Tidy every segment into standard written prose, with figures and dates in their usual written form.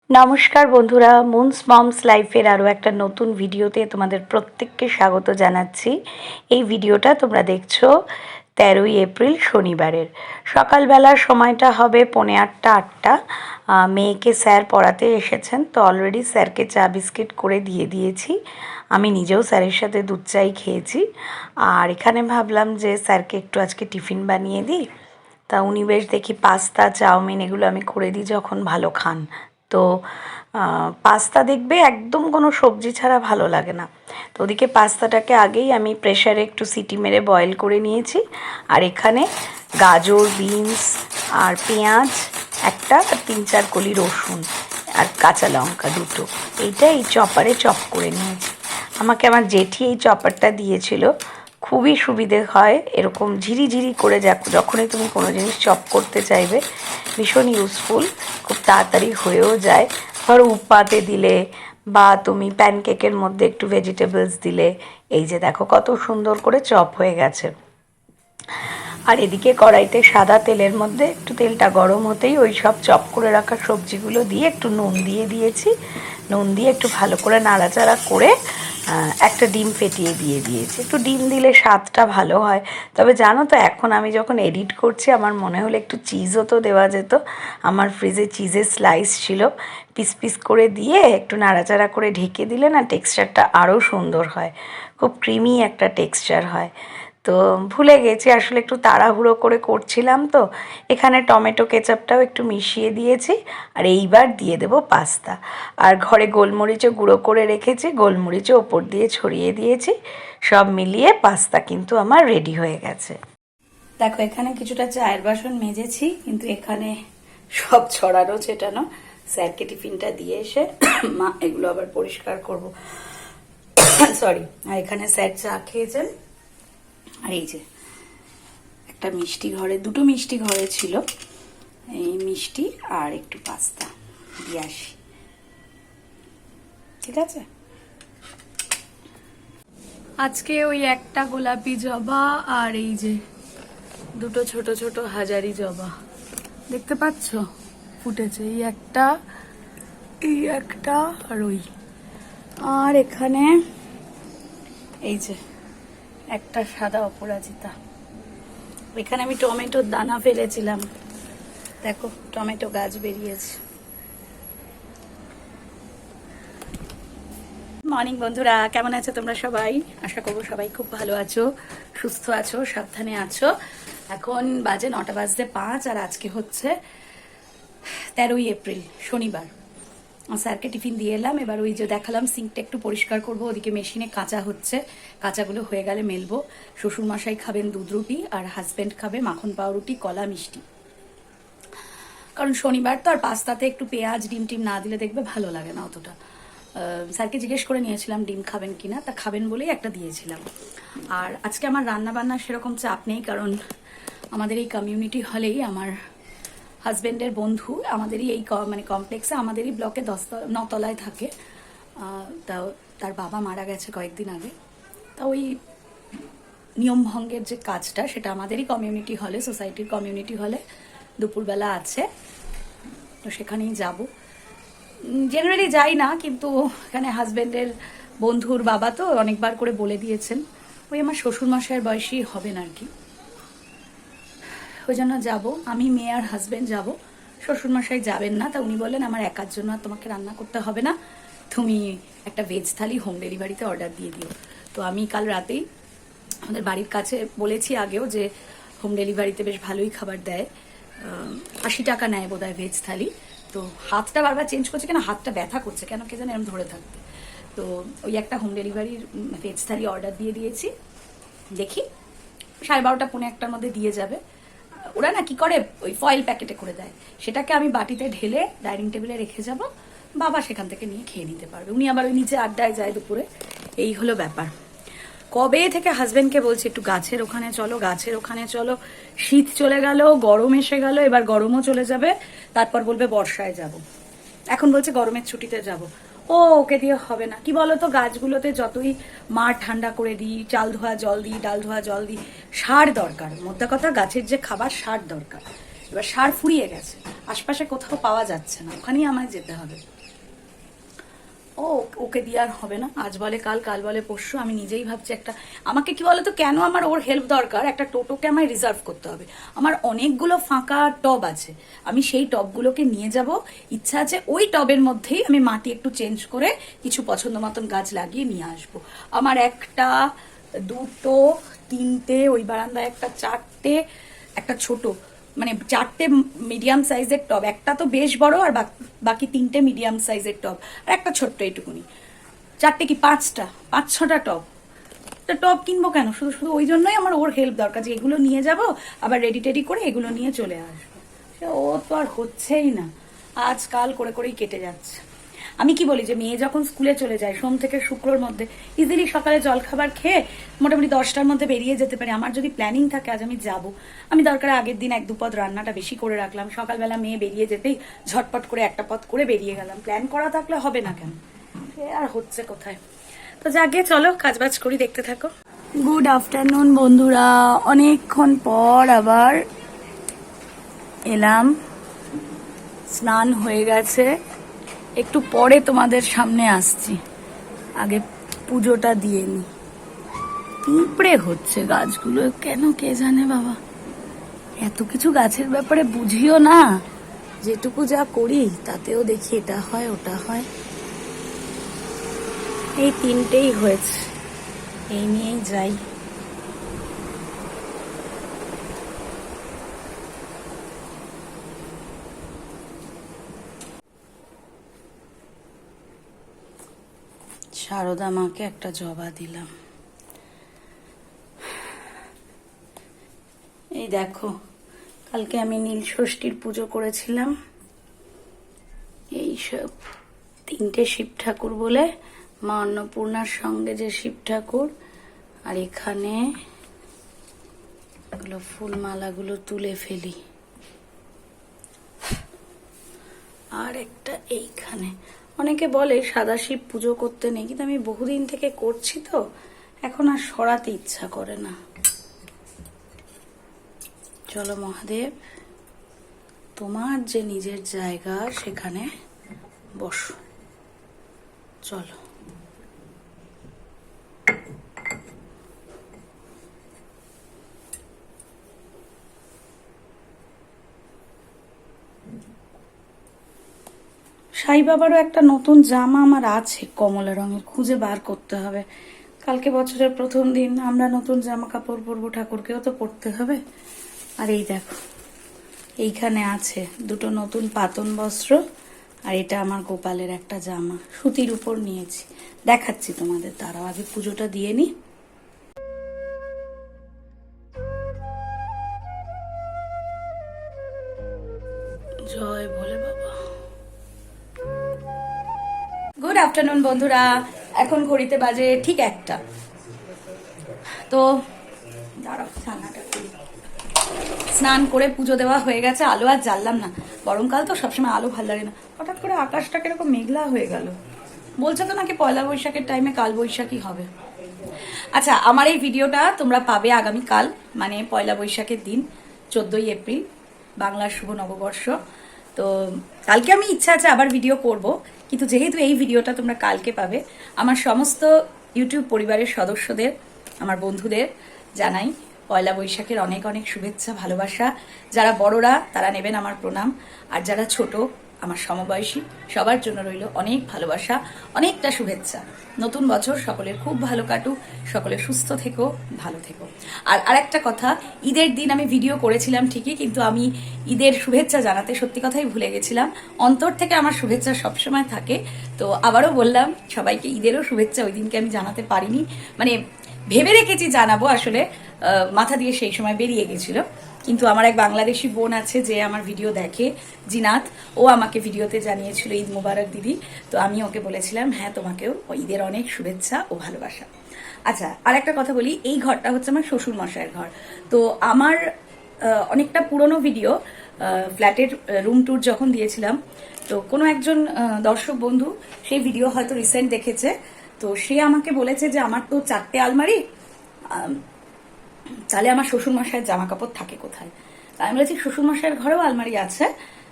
নমস্কার বন্ধুরা, moons moms লাইফের আরও একটা নতুন ভিডিওতে তোমাদের প্রত্যেককে স্বাগত জানাচ্ছি। এই ভিডিওটা তোমরা দেখছো 13ই এপ্রিল শনিবারের সকালবেলার সময়টা হবে 7:45-8টা। মেয়েকে স্যার পড়াতে এসেছেন, তো অলরেডি স্যারকে চা বিস্কিট করে দিয়ে দিয়েছি। আমি নিজেও স্যারের সাথে দুধ চাই খেয়েছি। আর এখানে ভাবলাম যে স্যারকে একটু আজকে টিফিন বানিয়ে দিই। তা উনি বেশ দেখি পাস্তা চাউমিন এগুলো আমি করে দিই যখন ভালো খান। তো পাস্তা দেখবে একদম কোনো সবজি ছাড়া ভালো লাগে না। তো ওদিকে পাস্তাটাকে আগেই আমি প্রেশারে একটু সিটি মেরে বয়েল করে নিয়েছি। আর এখানে গাজর, বিনস আর পেঁয়াজ একটা, আর 3-4 কলি রসুন আর কাঁচা লঙ্কা দুটো, এইটা এই চপারে চপ করে নিয়েছি। আমাকে আমার জেঠি এই চপারটা দিয়েছিল। খুবই সুবিধে হয়, এরকম ঝিরিঝিরি করে যখনই তুমি কোনো জিনিস চপ করতে চাইবে ভীষণ ইউজফুল, খুব তাড়াতাড়ি হয়েও যায়। ধরো উপ্পাতে দিলে বা তুমি প্যানকেকের মধ্যে একটু ভেজিটেবলস দিলে, এই যে দেখো কত সুন্দর করে চপ হয়ে গেছে। আর এদিকে কড়াইতে সাদা তেলের মধ্যে একটু তেলটা গরম হতেই ওই সব চপ করে রাখা সবজিগুলো দিয়ে একটু নুন দিয়ে দিয়েছি। নুন দিয়ে একটু ভালো করে নাড়াচাড়া করে একটা ডিম ফেটিয়ে দিয়ে দিয়েছি। একটু ডিম দিলে স্বাদটা ভালো হয়। তবে জানো তো, এখন আমি যখন এডিট করছি আমার মনে হলো একটু চিজও তো দেওয়া যেত। আমার ফ্রিজে চিজের স্লাইস ছিল, পিস পিস করে দিয়ে একটু নাড়াচাড়া করে ঢেকে দিলে না টেক্সচারটা আরও সুন্দর হয়, খুব ক্রিমি একটা টেক্সচার হয়। তো ভুলে গেছি, আসলে একটু তাড়াহুড়ো করে করছিলাম। তো এখানে টমেটো কেচাপটাও একটু মিশিয়ে দিয়েছি। আর এইবার দিয়ে দেবো পাস্তা। আর ঘরে গোলমরিচও গুঁড়ো করে রেখেছি, গোলমরিচও ওপর দিয়ে ছড়িয়ে দিয়েছি। সব মিলিয়ে পাস্তা কিন্তু আমার রেডি হয়ে গেছে। দেখো এখানে কিছুটা চায়ের বাসন মেজেছি, কিন্তু এখানে সব ছড়ানো ছেটানো। স্যারকে টিফিনটা দিয়ে এসে মা এগুলো আবার পরিষ্কার করব, সরি। আর এখানে স্যার চা খেয়েছেন। আর এই যে একটা মিষ্টি ঘরে, দুটো মিষ্টি ঘরে ছিল, এই মিষ্টি আর একটু পাস্তা দিয়ে আসি, ঠিক আছে। আজকে ওই একটা গোলাপি জবা আর এই যে দুটো ছোট ছোট হাজারি জবা দেখতে পাচ্ছ ফুটেছে, এই একটা আর ওই। আর এখানে এই যে একটা সাদা অপরাজিতা। এখানে আমি টমেটোর দানা ফেলেছিলাম, দেখো টমেটো গাছ বেরিয়েছে। মর্নিং বন্ধুরা, কেমন আছো তোমরা সবাই? আশা করবো সবাই খুব ভালো আছো, সুস্থ আছো, সাবধানে আছো। এখন বাজে 9:05 আর আজকে হচ্ছে 13ই এপ্রিল শনিবার। স্যারকে টিফিন দিয়ে এলাম। এবার ওই যে দেখালাম সিঙ্কটা একটু পরিষ্কার করব, ওদিকে মেশিনে কাঁচা হচ্ছে, কাঁচাগুলো হয়ে গেলে মেলবো। শ্বশুরমশাই খাবেন দুধ রুটি আর হাজব্যান্ড খাবে মাখন পাউরুটি, কলা, মিষ্টি। কারণ শনিবার তো, আর পাস্তাতে একটু পেঁয়াজ ডিম টিম না দিলে দেখবে ভালো লাগে না অতটা। স্যারকে জিজ্ঞেস করে নিয়েছিলাম ডিম খাবেন কিনা, তা খাবেন বলেই একটা দিয়েছিলাম। আর আজকে আমার রান্না বান্না সেরকম চাপ নেই, কারণ আমাদের এই কমিউনিটি হলেই আমার হাজব্যান্ডের বন্ধু, আমাদেরই এই মানে কমপ্লেক্সে, আমাদেরই ব্লকে 9তলায় থাকে। তা তার বাবা মারা গেছে কয়েকদিন আগে। তা ওই নিয়মভঙ্গের যে কাজটা সেটা আমাদেরই কমিউনিটি হলে, সোসাইটির কমিউনিটি হলে দুপুরবেলা আছে, তো সেখানেই যাব। জেনারেলি যাই না, কিন্তু এখানে হাজব্যান্ডের বন্ধুর বাবা তো অনেকবার করে বলে দিয়েছেন, ওই আমার শ্বশুরমশাইয়ের বয়সী হবেন আর কি, ওই জন্য যাবো। আমি, মেয়ে আর হাজব্যান্ড যাব, শ্বশুরমশাই যাবেন না। তা উনি বললেন আমার একার জন্য আর তোমাকে রান্না করতে হবে না, তুমি একটা ভেজ থালি হোম ডেলিভারিতে অর্ডার দিয়ে দিও। তো আমি কাল রাতেই আমাদের বাড়ির কাছে বলেছি আগেও যে হোম ডেলিভারিতে বেশ ভালোই খাবার দেয়, 80 টাকা নেয় বোধহয় ভেজ থালি। তো হাতটা বারবার চেঞ্জ করছে, কেন হাতটা ব্যথা করছে কেন কে জানে, এরকম ধরে থাকতে। তো ওই একটা হোম ডেলিভারির ভেজ থালি অর্ডার দিয়ে দিয়েছি, দেখি 12:30 পৌনে 1টার মধ্যে দিয়ে যাবে। ওরা না কি করে, ওই ফয়েল প্যাকেটে করে দেয়, সেটাকে আমি বাটিতে ঢেলে ডাইনিং টেবিলে রেখে যাব, বাবা সেখান থেকে নিয়ে খেয়ে নিতে পারবে। উনি আবার ওই নিচে আড্ডায় যায় দুপুরে, এই হলো ব্যাপার। কবে থেকে হাজবেন্ডকে বলছি একটু গাছের ওখানে চলো, গাছের ওখানে চলো। শীত চলে গেল, গরম এসে গেল, এবার গরমও চলে যাবে, তারপর বলবে বর্ষায় যাব। এখন বলছে গরমের ছুটিতে যাব। ওকে দিয়ে হবে না, কি বলতো, গাছগুলোতে যতই মাঠ ঠান্ডা করে দিই, চাল ধোয়া জল দিই, ডাল ধোয়া জল দিই, সার দরকার। মোদ্দা কথা গাছের যে খাবার, সার দরকার। এবার সার ফুরিয়ে গেছে, আশপাশে কোথাও পাওয়া যাচ্ছে না, ওখানেই আমায় যেতে হবে। ও ওকে দিয়ে আর হবে না, আজ বলে কাল, কাল বলে পরশু। আমি নিজেই ভাবছি একটা, আমাকে কি বলতো কেন আমার ওর হেল্প দরকার, একটা টোটোকে আমায় রিজার্ভ করতে হবে। আমার অনেকগুলো ফাঁকা টব আছে, আমি সেই টবগুলোকে নিয়ে যাব। ইচ্ছা আছে ওই টবের মধ্যেই আমি মাটি একটু চেঞ্জ করে কিছু পছন্দ মতন গাছ লাগিয়ে নিয়ে আসবো। আমার একটা, দুটো, তিনটে, ওই বারান্দায় একটা, চারটে, একটা ছোট, মানে চারটে মিডিয়াম সাইজের টব, একটা তো বেশ বড় আর বাকি তিনটে মিডিয়াম সাইজের টব আর একটা ছোট্ট এইটুকুনি, চারটে কি পাঁচটা, 5-6টা টব। টব কিনবো কেন, শুধু শুধু ওই জন্যই আমার ওর হেল্প দরকার, যে এগুলো নিয়ে যাব আবার রেডি টেডি করে এগুলো নিয়ে চলে আসবো। ও তো আর হচ্ছেই না, আজকাল করে করেই কেটে যাচ্ছে। আমি কি বলি যে মেয়ে যখন স্কুলে চলে যায় সোম থেকে শুক্রর মধ্যে ইজিলি সকালে জলখাবার খেয়ে মোটামুটি 10টার মধ্যে বেরিয়ে যেতে পারি। আমার যদি প্ল্যানিং থাকে আজ আমি যাব, আমি দরকার আগের দিন 1-2 পদ রান্নাটা বেশি করে রাখলাম, সকালবেলা মেয়ে বেরিয়ে যেতেই ঝটপট করে একটা পদ করে বেরিয়ে গেলাম। প্ল্যান করা থাকলে হবে না কেন, সে আর হচ্ছে কোথায়। তো যাকে চলো কাজবাজ করি, দেখতে থাকো। গুড আফটারনুন বন্ধুরা, অনেকক্ষণ পর আবার এলাম, স্নান হয়ে গেছে, একটু পরে তোমাদের সামনে আসছি, আগে পুজোটা দিয়ে নি। পিঁপড়ে হচ্ছে গাছগুলো কেন কে জানে বাবা, এত কিছু গাছের ব্যাপারে বুঝিও না, যেটুকু যা করি তাতেও দেখি এটা হয় ওটা হয়। এই 3টেই হয়েছে, এই নিয়েই যাই। শারদা মাকে একটা জবা দিলাম। এই দেখো, কালকে আমি নীল ষষ্ঠীর পুজো করেছিলাম, এইসব 3টে শিব ঠাকুর বলে, মা অন্নপূর্ণার সঙ্গে যে শিব ঠাকুর, আর এখানে ফুলমালাগুলো তুলে ফেলি, আর একটা এইখানে। অনেকে বলে সাদা শিব পুজো করতে নেই, কিন্তু আমি বহুদিন থেকে করছি তো এখন আর সরাতে ইচ্ছা করে না। চলো মহাদেব, তোমার যে নিজের জায়গা সেখানে বসো, চলো। সাই বাবারও একটা নতুন জামা আমার আছে কমলা রঙের, খুঁজে বার করতে হবে। কালকে বছরের প্রথম দিন, আমরা নতুন জামা কাপড় পরবো, ঠাকুরকেও তো পরতে হবে। আর এই দেখো, এইখানে আছে 2টো নতুন পাতন বস্ত্র, আর এটা আমার গোপালের একটা জামা, সুতির উপর নিয়েছি, দেখাচ্ছি তোমাদের। তারাও আগে পুজোটা দিয়ে নি। জয় ভোলে বাবা। গুড আফটারনুন বন্ধুরা, এখন ঘড়িতে বাজে ঠিক 1টা। তো দাঁড়াও, ছানাটা খুলি। স্নান করে পুজো দেওয়া হয়ে গেছে, আলো আর জ্বাললাম না, গরমকাল তো সবসময় আলো ভালো লাগে না। হঠাৎ করে আকাশটা কিরকম মেঘলা হয়ে গেল, বলছে তো নাকি পয়লা বৈশাখের টাইমে কাল বৈশাখী হবে। আচ্ছা, আমার এই ভিডিওটা তোমরা পাবে আগামীকাল, মানে পয়লা বৈশাখের দিন, 14ই এপ্রিল, বাংলার শুভ নববর্ষ। তো কালকে আমি ইচ্ছা আছে আবার ভিডিও করব, কিন্তু যেহেতু এই ভিডিওটা তোমরা কালকে পাবে, আমার সমস্ত ইউটিউব পরিবারের সদস্যদের, আমার বন্ধুদের জানাই পয়লা বৈশাখের অনেক অনেক শুভেচ্ছা, ভালোবাসা। যারা বড়রা তারা নেবেন আমার প্রণাম, আর যারা ছোট আমার সমবয়সী সবার জন্য রইল অনেক ভালোবাসা, অনেকটা শুভেচ্ছা। নতুন বছর সকলের খুব ভালো কাটুক, সকলে সুস্থ থেকো, ভালো থেকো। আর আরেকটা কথা, ঈদের দিন আমি ভিডিও করেছিলাম ঠিকই, কিন্তু আমি ঈদের শুভেচ্ছা জানাতে সত্যি কথাই ভুলে গেছিলাম। অন্তর থেকে আমার শুভেচ্ছা সবসময় থাকে, তো আবারও বললাম সবাইকে ঈদেরও শুভেচ্ছা। ওই দিনকে আমি জানাতে পারিনি, মানে ভেবে রেখেছি জানাবো, আসলে মাথা দিয়ে সেই সময় বেরিয়ে গেছিল। কিন্তু আমার এক বাংলাদেশি বোন আছে যে আমার ভিডিও দেখে, জিনাত, ও আমাকে ভিডিওতে জানিয়েছিল ঈদ মুবারক দিদি। তো আমি ওকে বলেছিলাম হ্যাঁ তোমাকেও ঈদের অনেক শুভেচ্ছা ও ভালোবাসা। আচ্ছা, আর একটা কথা বলি, এই ঘরটা হচ্ছে আমার শ্বশুর মশাইয়ের ঘর। তো আমার অনেকটা পুরনো ভিডিও, ফ্ল্যাটের রুম ট্যুর যখন দিয়েছিলাম, তো কোনো একজন দর্শক বন্ধু সেই ভিডিও হয়তো রিসেন্ট দেখেছে, তো সে আমাকে বলেছে যে আমার তো 4টে আলমারি, তাহলে আমার শ্বশুর মশাইয়ের জামা কাপড় থাকে কোথায়। আমি বলেছি শ্বশুরমশাইয়ের ঘরেও আলমারি আছে,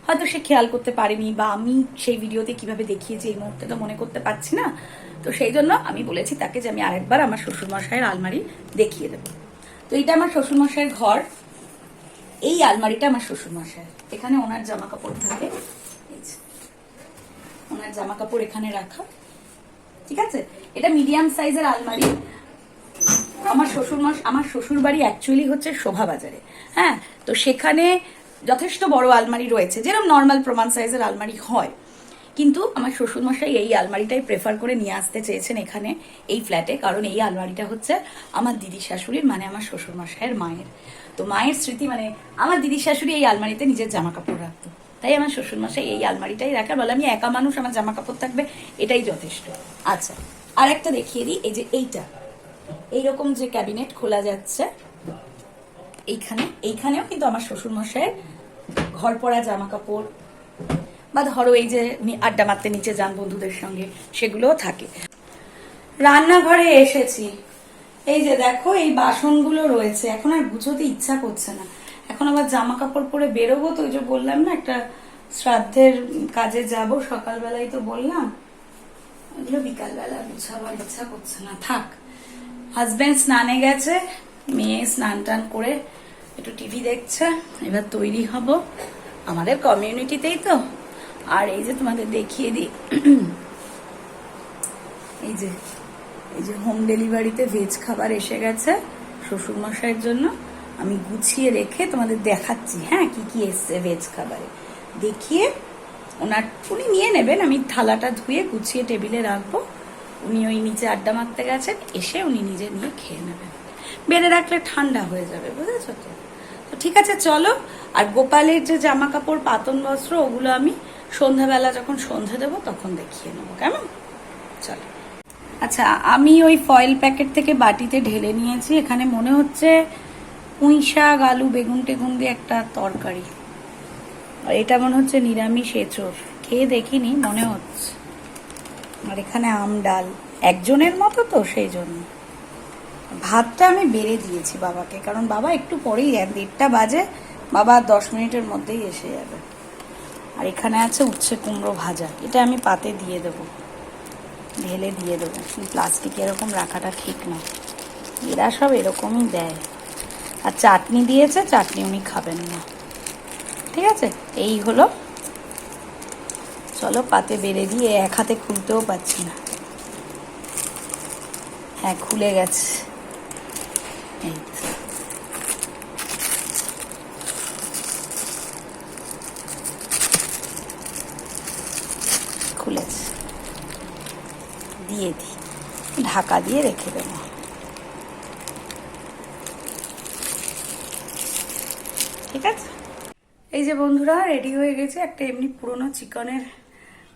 হয়তো সে খেয়াল করতে পারেনি, বা আমি সেই ভিডিওতে কিভাবে দেখিয়েছি এই মুহূর্তে তো মনে করতে পারছি না। তো সেই জন্য আমি বলেছি তাকে যে আমি আরেকবার আমার শ্বশুরমশাইয়ের আলমারি দেখিয়ে দেবো। তো এটা আমার শ্বশুরমশাইয়ের ঘর, এই আলমারিটা আমার শ্বশুরমশাই, এখানে ওনার জামা কাপড় থাকে, ওনার জামা কাপড় এখানে রাখা, ঠিক আছে। এটা মিডিয়াম সাইজের আলমারি। আমার শ্বশুর বাড়ি অ্যাকচুয়ালি হচ্ছে শোভাবাজারে, হ্যাঁ, তো সেখানে যথেষ্ট বড় আলমারি রয়েছে, যেরকম নর্মাল প্রমাণ সাইজের আলমারি হয়, কিন্তু আমার শ্বশুরমশাই এই আলমারিটাই প্রেফার করে নিয়ে আসতে চেয়েছেন এখানে এই ফ্ল্যাটে, কারণ এই আলমারিটা হচ্ছে আমার দিদি শাশুড়ির, মানে আমার শ্বশুরমশাইয়ের মায়ের। তো মায়ের স্মৃতি, মানে আমার দিদি শাশুড়ি এই আলমারিতে নিজের জামা কাপড় রাখতো, তাই আমার শ্বশুরমশাই এই আলমারিটাই রাখার, বলে আমি একা মানুষ, আমার জামা কাপড় থাকবে, এটাই যথেষ্ট। আচ্ছা, আর একটা দেখিয়ে দিই, এই যে এইরকম যে ক্যাবিনেট খোলা যাচ্ছে, এইখানেও কিন্তু আমার শ্বশুরমশাইয়ের ঘর পড়া জামা কাপড়, বা ধরো এই যে আড্ডা মারতে নিচে যান বন্ধুদের সঙ্গে, সেগুলোও থাকে। রান্নাঘরে এসেছি, এই যে দেখো এই বাসনগুলো রয়েছে, এখন আর গুছোতে ইচ্ছা করছে না, এখন আবার জামা কাপড় পরে বেরোবো, তো ওই যে বললাম না একটা শ্রাদ্ধের কাজে যাব, সকালবেলায় তো বললাম, ওগুলো বিকালবেলা গুছাবার ইচ্ছা করছে না, থাক। হাজবেন্ড স্নানে গেছে, মেয়ে স্নান টান করে একটু টিভি দেখছে, এবার তৈরি হব, আমাদের কমিউনিটিতেই তো। আর এই যে তোমাদের দেখিয়ে দিই, এই যে হোম ডেলিভারিতে ভেজ খাবার এসে গেছে শ্বশুরমশাইয়ের জন্য, আমি গুছিয়ে রেখে তোমাদের দেখাচ্ছি, হ্যাঁ কি কি এসছে ভেজ খাবারে, দেখিয়ে উনি নিয়ে নেবেন, আমি থালাটা ধুয়ে গুছিয়ে টেবিলে রাখবো, উনি ওই নিচে আড্ডা মারতে গেছেন, এসে উনি নিজে নিয়ে খেয়ে নেবেন, বেড়ে রাখলে ঠান্ডা হয়ে যাবে, বুঝেছো তো। তো ঠিক আছে চলো, আর গোপালের যে জামা কাপড় পাতন বস্ত্র, ওগুলো আমি সন্ধ্যাবেলা যখন সন্ধ্যে দেবো তখন দেখিয়ে নেবো, কেমন? চলো। আচ্ছা, আমি ওই ফয়েল প্যাকেট থেকে বাটিতে ঢেলে নিয়েছি, এখানে মনে হচ্ছে পুঁই শাক, আলু, বেগুন টেগুন দিয়ে একটা তরকারি, আর এটা মনে হচ্ছে নিরামিষ এঁচোড়, খেয়ে দেখিনি, মনে হচ্ছে। আর এখানে আম ডাল, একজনের মতো তো সেই জন্য। ভাতটা আমি বেড়ে দিয়েছি বাবাকে, কারণ বাবা একটু পরেই 1:30 বাজে, বাবা 10 মিনিটের মধ্যেই এসে যাবে। আর এখানে আছে উচ্ছে কুমড়ো ভাজা, এটা আমি পাতে দিয়ে দেবো, ঢেলে দিয়ে দেবো, প্লাস্টিকে এরকম রাখাটা ঠিক না, এরা সব এরকমই দেয়। আর চাটনি দিয়েছে, চাটনি উনি খাবেন না, ঠিক আছে। এই হলো, চলো পাতে বেড়ে দিয়ে, এক হাতে খুলতেও পারছি না, হ্যাঁ খুলে গেছে, এই খুলেছে, দিয়ে দিই, ঢাকা দিয়ে রেখে দেবো। ঠিক আছে, এই যে বন্ধুরা রেডি হয়ে গেছে, একটা এমনি পুরনো চিকনের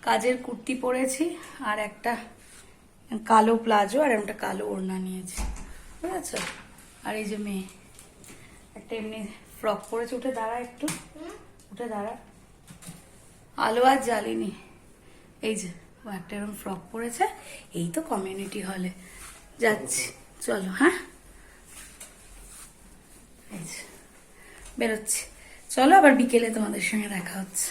কাজের কুর্তি পরেছি, আর একটা কালো প্লাজো, আর একটা কালো ওড়না নিয়েছি, বুঝেছ। আর এই যে মেয়ে একটা এমনি ফ্রক পরেছে, উঠে দাঁড়া একটু, উঠে দাঁড়া, আলো আর জ্বালিনি, এই যে ও একটা এরকম ফ্রক পরেছে, এই তো কমিউনিটি হলে যাচ্ছি, চলো, হ্যাঁ এই যে বেরোচ্ছি, চলো আবার বিকেলে তোমাদের সঙ্গে দেখা হচ্ছে।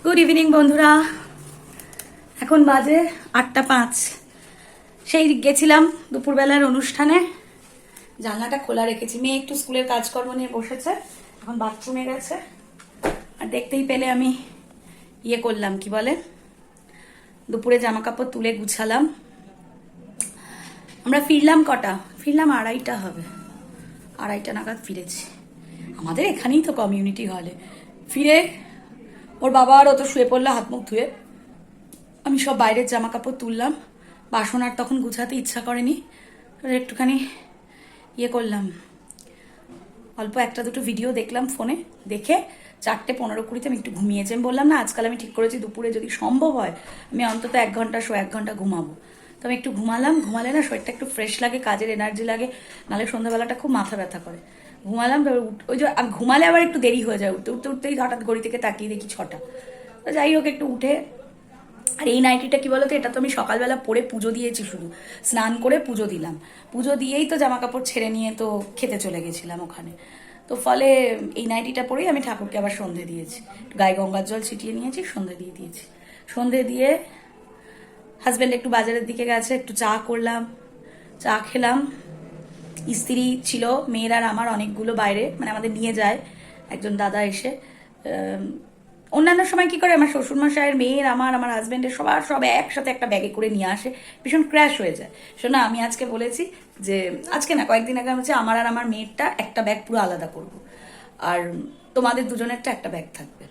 গুড ইভিনিং বন্ধুরা, এখন বাজে 8:05, সেই গেছিলাম দুপুরবেলার অনুষ্ঠানে, জানলাটা খোলা রেখেছি, মেয়ে একটু স্কুলের কাজকর্ম নিয়ে বসেছে, এখন বাথরুমে গেছে, আর দেখতেই পেলে আমি ইয়ে করলাম, কি বলে, দুপুরে জামা কাপড় তুলে গুছালাম। আমরা ফিরলাম কটা, ফিরলাম 2:30 হবে, 2:30 নাগাদ ফিরেছি, আমাদের এখানেই তো কমিউনিটি হলে। ফিরে ওর বাবা আর তো শুয়ে পড়লো হাত মুখ ধুয়ে, আমি সব বাইরের জামা কাপড় তুললাম, বাসন আর তখন গুছাতে ইচ্ছা করেনি, একটুখানি ইয়ে করলাম, অল্প একটা দুটো ভিডিও দেখলাম ফোনে, দেখে 4:15-20 আমি একটু ঘুমিয়েছি। আমি বললাম না আজকাল আমি ঠিক করেছি দুপুরে যদি সম্ভব হয় আমি অন্তত 1 ঘন্টা ঘুমাবো। তো আমি একটু ঘুমালাম, ঘুমালে না শরীরটা একটু ফ্রেশ লাগে, কাজের এনার্জি লাগে, নাহলে সন্ধ্যাবেলাটা খুব মাথা ব্যথা করে। ঘুমালাম, ওই যে ঘুমালে আবার একটু দেরি হয়ে যায়, উঠতেই হঠাৎ ঘড়ি থেকে তাকিয়ে দেখি 6টা। তো যাই হোক একটু উঠে, আর এই নাইটিটা কি বলতো, এটা তো আমি সকালবেলা পরে পুজো দিয়েছি, শুধু স্নান করে পুজো দিলাম, পুজো দিয়েই তো জামা কাপড় ছেড়ে নিয়ে তো খেতে চলে গেছিলাম ওখানে। তো ফলে এই নাইটিটা পরেই আমি ঠাকুরকে আবার সন্ধে দিয়েছি, গায়ে গঙ্গার জল ছিটিয়ে নিয়েছি, সন্ধে দিয়ে দিয়েছি। সন্ধে দিয়ে হাজব্যান্ড একটু বাজারের দিকে গেছে, একটু চা করলাম, চা খেলাম। স্ত্রী ছিল, মেয়ের আর আমার অনেকগুলো বাইরে, মানে আমাদের নিয়ে যায় একজন দাদা এসে। অন্যান্য সময় কি করে, আমার শ্বশুরমশাইয়ের, মেয়ের, আমার হাজব্যান্ডের সব একসাথে একটা ব্যাগে করে নিয়ে আসে, ভীষণ ক্র্যাশ হয়ে যায়। শোনা, আমি আজকে বলেছি যে, আজকে না কয়েকদিন আগে আমি বলছি আমার আর আমার মেয়েরটা একটা ব্যাগ পুরো আলাদা করব, আর তোমাদের দুজনেরটা একটা ব্যাগ থাকবে।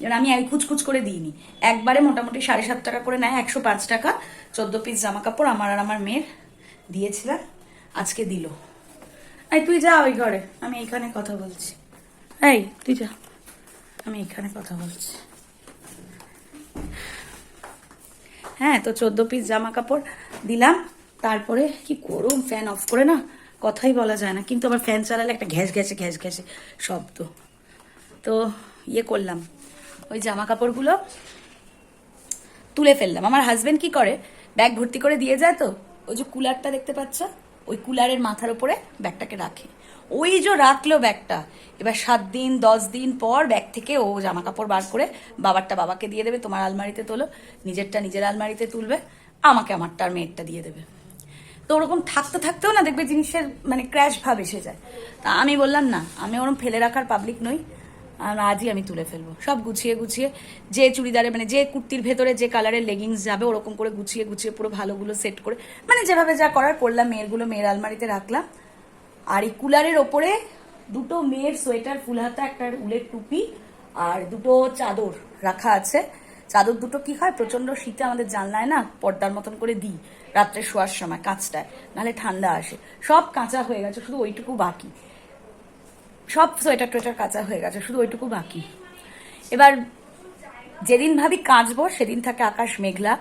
যেন আমি খুচখুচ করে দিইনি, একবারে মোটামুটি 7.5 টাকা করে নেয়, 105 টাকা 14 পিস জামা কাপড় আমার আর আমার মেয়ের দিয়েছিলাম, আজকে দিল। এই তুই যা ওই ঘরে, আমি এইখানে কথা বলছি। এই তুই যা, আমি এখানে কথা বলছি। হ্যাঁ, তো 14 পিস জামা কাপড় দিলাম। তারপরে কি গরম, ফ্যান অফ করে না কথাই বলা যায় না, কিন্তু আবার ফ্যান চালালে একটা ঘ্যাস ঘ্যাসে শব্দ। তো ইয়ে করলাম, ওই জামা কাপড়গুলো তুলে ফেললাম। আমার হাজবেন্ড কি করে, ব্যাগ ভর্তি করে দিয়ে যায়, তো ওই যে কুলারটা দেখতে পাচ্ছ, ওই কুলারের মাথার উপরে ব্যাগটাকে রাখে। ওই যে রাখলো ব্যাগটা, এবার 7 দিন 10 দিন পর ব্যাগ থেকে ও জামা কাপড় বার করে বাবারটা বাবাকে দিয়ে দেবে, তোমার আলমারিতে তোলো, নিজেরটা নিজের আলমারিতে তুলবে, আমাকে আমারটা আর মেয়েরটা দিয়ে দেবে। তো ওরকম থাকতে থাকতেও না দেখবে জিনিসের মানে ক্র্যাশ ভাব এসে যায়। তা আমি বললাম না, আমি ওরকম ফেলে রাখার পাবলিক নই, আর আজই আমি তুলে ফেলবো সব, গুছিয়ে যে চুড়িদারে মানে যে কুর্তির ভেতরে যে কালারের লেগিংস যাবে ওরকম করে গুছিয়ে পুরো ভালোগুলো সেট করে, মানে যেভাবে যা করার করলাম, মেয়ের আলমারিতে রাখলাম। আর এই কুলারের ওপরে 2টো মেয়ের সোয়েটার ফুল হাতা, একটা উলের টুপি আর 2টো চাদর রাখা আছে। চাদর 2টো কি হয়, প্রচন্ড শীতে আমাদের জানলায় না পর্দার মতন করে দিই রাত্রে শোয়ার সময় কাঁচটায়, নাহলে ঠান্ডা আসে। সব কাঁচা হয়ে গেছে, শুধু ওইটুকু বাকি, সব সোয়েটার টোয়েটার কাঁচা হয়ে গেছে, শুধু ওইটুকু বাকি। এবার যেদিন ভাবি কাচবো সেদিন থাকে আকাশ মেঘলা,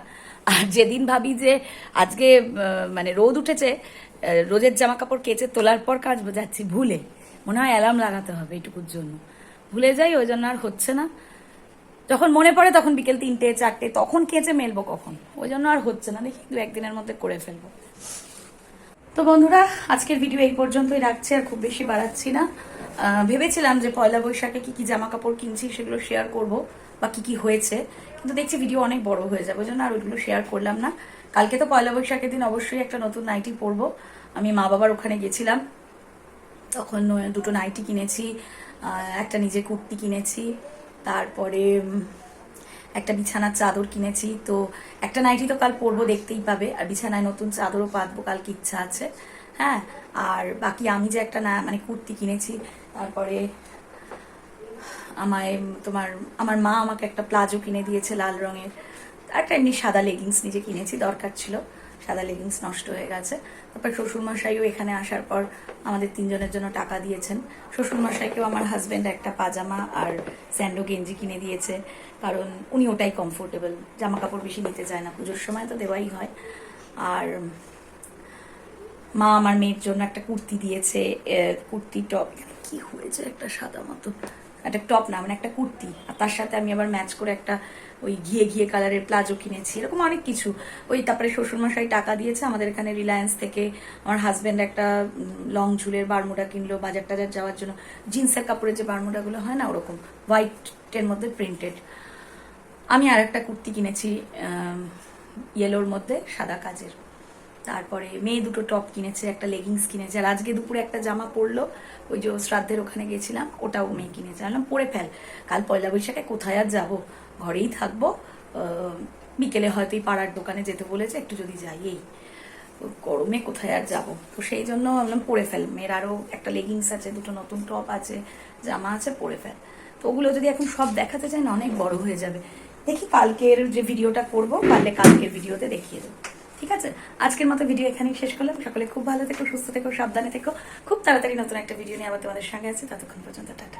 আর যেদিন ভাবি যে আজকে মানে রোদ উঠেছে, রোদের জামা কাপড় কেচে তোলার পর কাচবো, যাচ্ছি ভুলে, মনে হয় অ্যালার্ম লাগাতে হবে এইটুকুর জন্য, ভুলে যাই, ওই জন্য আর হচ্ছে না। যখন মনে পড়ে তখন বিকেল 3টে 4টে, তখন কেচে মেলবো কখন, ওই জন্য আর হচ্ছে না, দেখি 2-1 দিনের মধ্যে করে ফেলবো। তো বন্ধুরা, আজকের ভিডিও এই পর্যন্তই রাখছি, আর খুব বেশি বাড়াচ্ছি না। ভেবেছিলাম যে পয়লা বৈশাখে কি কি জামা কাপড় কিনছি সেগুলো শেয়ার করব, বা কি কি হয়েছে, কিন্তু দেখছি ভিডিও অনেক বড় হয়ে যাবে, ওই জন্য আর ওইগুলো শেয়ার করলাম না। কালকে তো পয়লা বৈশাখের দিন অবশ্যই একটা নতুন নাইটি পরবো। আমি মা বাবার ওখানে গেছিলাম, তখন 2টো নাইটি কিনেছি, একটা নিজে কুর্তি কিনেছি, তারপরে একটা বিছানার চাদর কিনেছি। তো একটা নাইটি তো কাল পরবো, দেখতেই পাবে, আর বিছানায় নতুন চাদরও পাতবো কালকে, ইচ্ছা আছে। হ্যাঁ, আর বাকি আমি যে একটা মানে কুর্তি কিনেছি, তারপরে আমার মা আমাকে একটা প্লাজো কিনে দিয়েছে লাল রঙের, একটা এমনি সাদা লেগিংস নিজে কিনেছি, দরকার ছিল, সাদা লেগিংস নষ্ট হয়ে গেছে। তারপর শ্বশুরমশাইও এখানে আসার পর আমাদের 3 জনের জন্য টাকা দিয়েছেন। শ্বশুরমশাইকেও আমার হাজব্যান্ড একটা পাজামা আর স্যান্ডো গেঞ্জি কিনে দিয়েছে, কারণ উনি ওটাই কমফোর্টেবল, জামা কাপড় বেশি নিতে চায় না, পুজোর সময় তো দেওয়াই হয়। আর মা আমার মেয়ের জন্য একটা কুর্তি দিয়েছে, কুর্তি টপ, কি হয়েছে একটা সাদা মতো, একটা টপ না মানে একটা কুর্তি, আর তার সাথে আমি আবার ম্যাচ করে একটা ওই ঘিয়ে কালারের প্লাজো কিনেছি, এরকম অনেক কিছু। ওই তারপরে শ্বশুরমশাই টাকা দিয়েছে, আমাদের এখানে রিলায়েন্স থেকে আমার হাজব্যান্ড একটা লং ঝুলের বারমুডা কিনলো বাজার টাজার যাওয়ার জন্য, জিন্সের কাপড়ের যে বারমুডাগুলো হয় না ওরকম, হোয়াইটের মধ্যে প্রিন্টেড। আমি আর একটা কুর্তি কিনেছি ইয়েলোর মধ্যে সাদা কাজের। তারপরে মেয়ে 2টো টপ কিনেছে, একটা লেগিংস কিনেছে, আর আজকে দুপুরে একটা জামা পরলো, ওই যে শ্রাদ্ধের ওখানে গেছিলাম, ওটাও মেয়ে কিনেছে। আনলাম পরে ফেল, কাল পয়লা বৈশাখে কোথায় আর যাবো, ঘরেই থাকবো, বিকেলে হয়তো এই পাড়ার দোকানে যেতে বলেছে, একটু যদি যাই, এই গরমে কোথায় আর যাবো। তো সেই জন্য ভাবলাম পরে ফেল, মেয়ের আরও একটা লেগিংস আছে, 2টো নতুন টপ আছে, জামা আছে, পরে ফেল। তো ওগুলো যদি এখন সব দেখাতে চাই না, অনেক বড় হয়ে যাবে। দেখি কালকের যে ভিডিওটা করবো, পারলে কালকের ভিডিওতে দেখিয়ে দেবো। ঠিক আছে, আজকের মতো ভিডিও এখানেই শেষ করলাম। সকলে খুব ভালো থেকো, সুস্থ থেকো, সাবধানে থেকো। খুব তাড়াতাড়ি নতুন একটা ভিডিও নিয়ে আবার তোমাদের সঙ্গে আছে, ততক্ষণ পর্যন্ত টাটা।